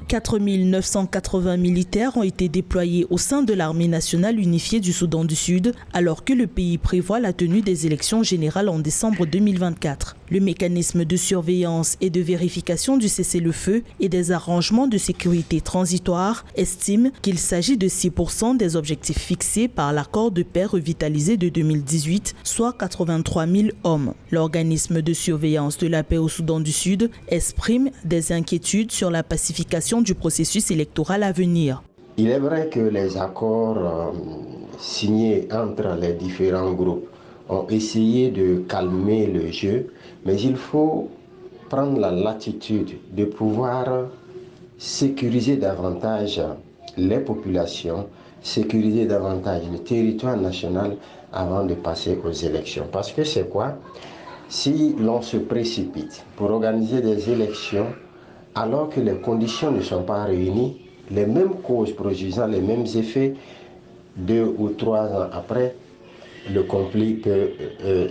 4 980 militaires ont été déployés au sein de l'armée nationale unifiée du Soudan du Sud, alors que le pays prévoit la tenue des élections générales en décembre 2024. Le mécanisme de surveillance et de vérification du cessez-le-feu et des arrangements de sécurité transitoires estime qu'il s'agit de 6% des objectifs fixés par l'accord de paix revitalisé de 2018, soit 83 000 hommes. L'organisme de surveillance de la paix au Soudan du Sud exprime des inquiétudes sur la pacification du processus électoral à venir. Il est vrai que les accords signés entre les différents groupes ont essayé de calmer le jeu, mais il faut prendre la latitude de pouvoir sécuriser davantage les populations, sécuriser davantage le territoire national avant de passer aux élections. Parce que c'est quoi? Si l'on se précipite pour organiser des élections, alors que les conditions ne sont pas réunies, les mêmes causes produisant les mêmes effets 2 ou 3 ans après, le conflit peut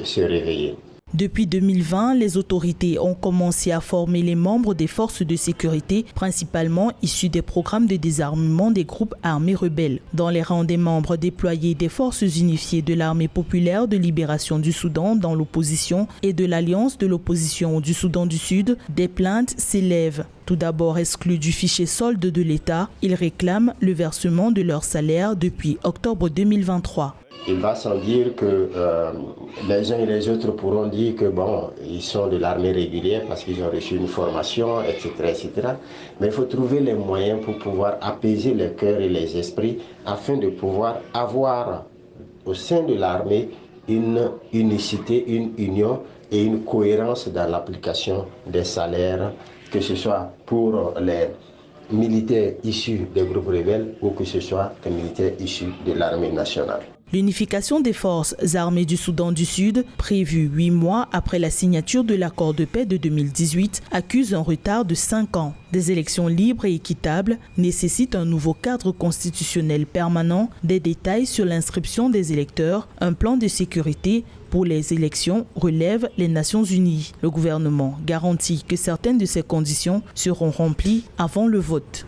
se réveiller. Depuis 2020, les autorités ont commencé à former les membres des forces de sécurité, principalement issus des programmes de désarmement des groupes armés rebelles. Dans les rangs des membres déployés des forces unifiées de l'armée populaire de libération du Soudan dans l'opposition et de l'Alliance de l'opposition du Soudan du Sud, des plaintes s'élèvent. Tout d'abord exclus du fichier solde de l'État, ils réclament le versement de leur salaire depuis octobre 2023. Il va sans dire que les uns et les autres pourront dire que ils sont de l'armée régulière parce qu'ils ont reçu une formation, etc., etc. Mais il faut trouver les moyens pour pouvoir apaiser les cœurs et les esprits afin de pouvoir avoir au sein de l'armée une unicité, une union et une cohérence dans l'application des salaires, que ce soit pour les militaires issus des groupes rebelles ou que ce soit des militaires issus de l'armée nationale. L'unification des forces armées du Soudan du Sud, prévue 8 mois après la signature de l'accord de paix de 2018, accuse un retard de 5 ans. Des élections libres et équitables nécessitent un nouveau cadre constitutionnel permanent, des détails sur l'inscription des électeurs, un plan de sécurité pour les élections relèvent les Nations Unies. Le gouvernement garantit que certaines de ces conditions seront remplies avant le vote.